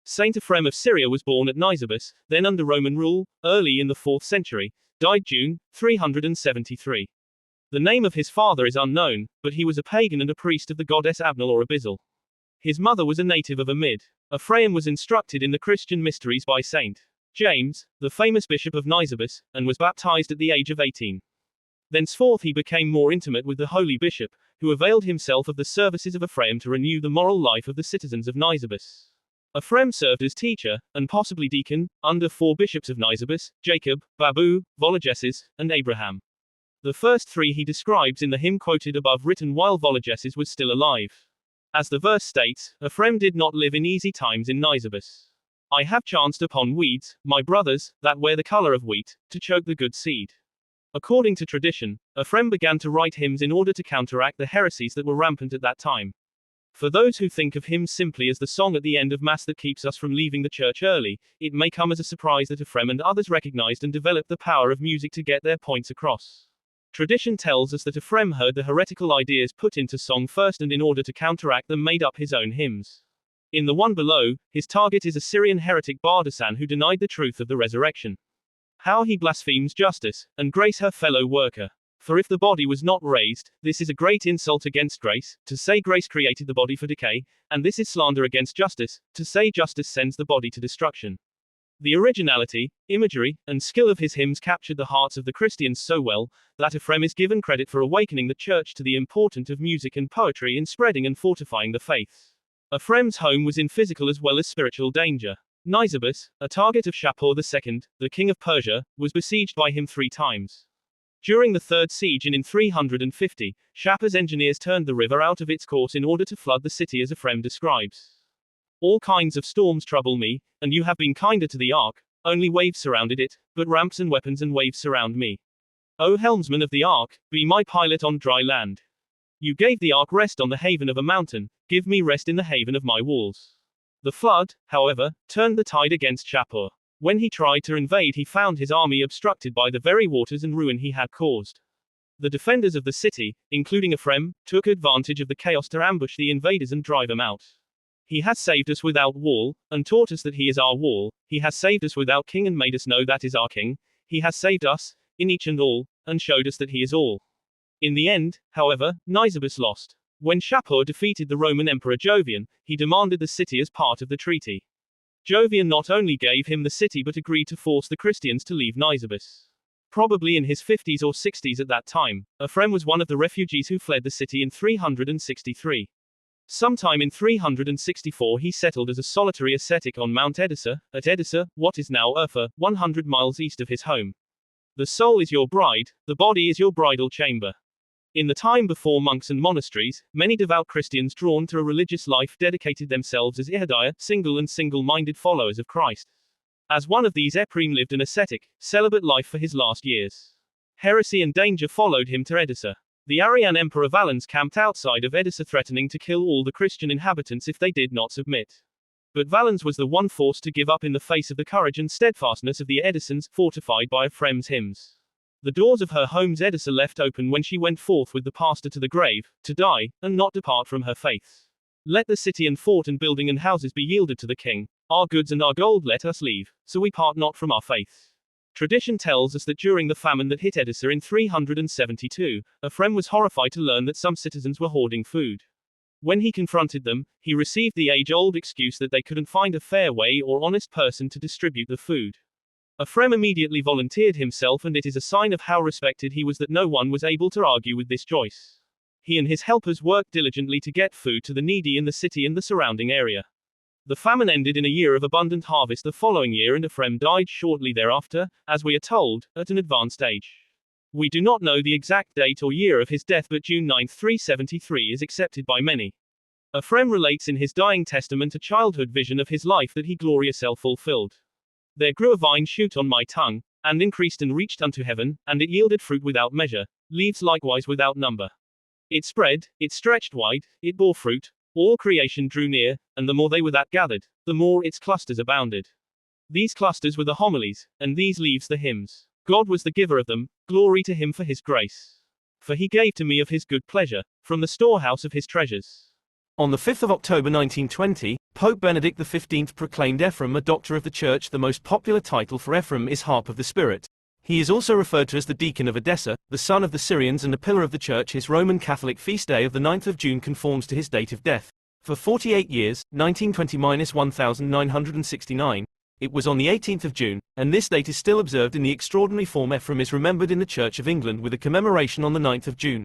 Saint Ephrem of Syria was born at Nisibis, then under Roman rule, early in the 4th century, died June 373. The name of his father is unknown, but he was a pagan and a priest of the goddess Abnal or Abyssal. His mother was a native of Amid. Ephraim was instructed in the Christian mysteries by Saint James, the famous bishop of Nisibis, and was baptized at the age of 18. Thenceforth he became more intimate with the holy bishop, who availed himself of the services of Ephraim to renew the moral life of the citizens of Nisibis. Ephraim served as teacher, and possibly deacon, under 4 bishops of Nisibis, Jacob, Babu, Vologeses, and Abraham. The first 3 he describes in the hymn quoted above, written while Vologeses was still alive. As the verse states, Ephraim did not live in easy times in Nisibis. I have chanced upon weeds, my brothers, that wear the color of wheat, to choke the good seed. According to tradition, Ephraim began to write hymns in order to counteract the heresies that were rampant at that time. For those who think of hymns simply as the song at the end of Mass that keeps us from leaving the church early, it may come as a surprise that Ephraim and others recognized and developed the power of music to get their points across. Tradition tells us that Ephraim heard the heretical ideas put into song first and in order to counteract them made up his own hymns. In the one below, his target is a Syrian heretic Bardasan who denied the truth of the resurrection. How he blasphemes justice, and grace her fellow worker. For if the body was not raised, this is a great insult against grace, to say grace created the body for decay, and this is slander against justice, to say justice sends the body to destruction. The originality, imagery, and skill of his hymns captured the hearts of the Christians so well, that Ephraim is given credit for awakening the church to the importance of music and poetry in spreading and fortifying the faith. Ephraim's home was in physical as well as spiritual danger. Nisibis, a target of Shapur II, the king of Persia, was besieged by him 3 times. During the 3rd siege in 350, Shapur's engineers turned the river out of its course in order to flood the city as Ephraim describes. All kinds of storms trouble me, and you have been kinder to the ark, only waves surrounded it, but ramps and weapons and waves surround me. O helmsman of the ark, be my pilot on dry land. You gave the ark rest on the haven of a mountain, give me rest in the haven of my walls. The flood, however, turned the tide against Shapur. When he tried to invade he found his army obstructed by the very waters and ruin he had caused. The defenders of the city, including Ephraim, took advantage of the chaos to ambush the invaders and drive them out. He has saved us without wall, and taught us that he is our wall. He has saved us without king and made us know that is our king. He has saved us, in each and all, and showed us that he is all. In the end, however, Nisibis lost. When Shapur defeated the Roman Emperor Jovian, he demanded the city as part of the treaty. Jovian not only gave him the city but agreed to force the Christians to leave Nisibis. Probably in his 50s or 60s at that time, Ephraim was one of the refugees who fled the city in 363. Sometime in 364 he settled as a solitary ascetic on Mount Edessa, at Edessa, what is now Urfa, 100 miles east of his home. The soul is your bride, the body is your bridal chamber. In the time before monks and monasteries, many devout Christians drawn to a religious life dedicated themselves as ihadiah, single and single-minded followers of Christ. As one of these, Ephraim lived an ascetic, celibate life for his last years. Heresy and danger followed him to Edessa. The Arian Emperor Valens camped outside of Edessa threatening to kill all the Christian inhabitants if they did not submit. But Valens was the one forced to give up in the face of the courage and steadfastness of the Edessans, fortified by Ephraim's hymns. The doors of her home's Edessa left open when she went forth with the pastor to the grave, to die, and not depart from her faith. Let the city and fort and building and houses be yielded to the king, our goods and our gold let us leave, so we part not from our faith. Tradition tells us that during the famine that hit Edessa in 372, Ephraim was horrified to learn that some citizens were hoarding food. When he confronted them, he received the age-old excuse that they couldn't find a fair way or honest person to distribute the food. Ephraim immediately volunteered himself, and it is a sign of how respected he was that no one was able to argue with this choice. He and his helpers worked diligently to get food to the needy in the city and the surrounding area. The famine ended in a year of abundant harvest the following year, and Ephraim died shortly thereafter, as we are told, at an advanced age. We do not know the exact date or year of his death, but June 9, 373 is accepted by many. Ephraim relates in his dying testament a childhood vision of his life that he gloriously fulfilled. There grew a vine shoot on my tongue, and increased and reached unto heaven, and it yielded fruit without measure, leaves likewise without number. It spread, it stretched wide, it bore fruit, all creation drew near, and the more they were that gathered, the more its clusters abounded. These clusters were the homilies, and these leaves the hymns. God was the giver of them, glory to him for his grace. For he gave to me of his good pleasure, from the storehouse of his treasures. On the 5th of October 1920, Pope Benedict XV proclaimed Ephrem a Doctor of the Church. The most popular title for Ephrem is Harp of the Spirit. He is also referred to as the Deacon of Edessa, the son of the Syrians and a pillar of the Church. His Roman Catholic feast day of the 9th of June conforms to his date of death. For 48 years, 1920–1969, it was on the 18th of June, and this date is still observed in the extraordinary form. Ephrem is remembered in the Church of England with a commemoration on the 9th of June.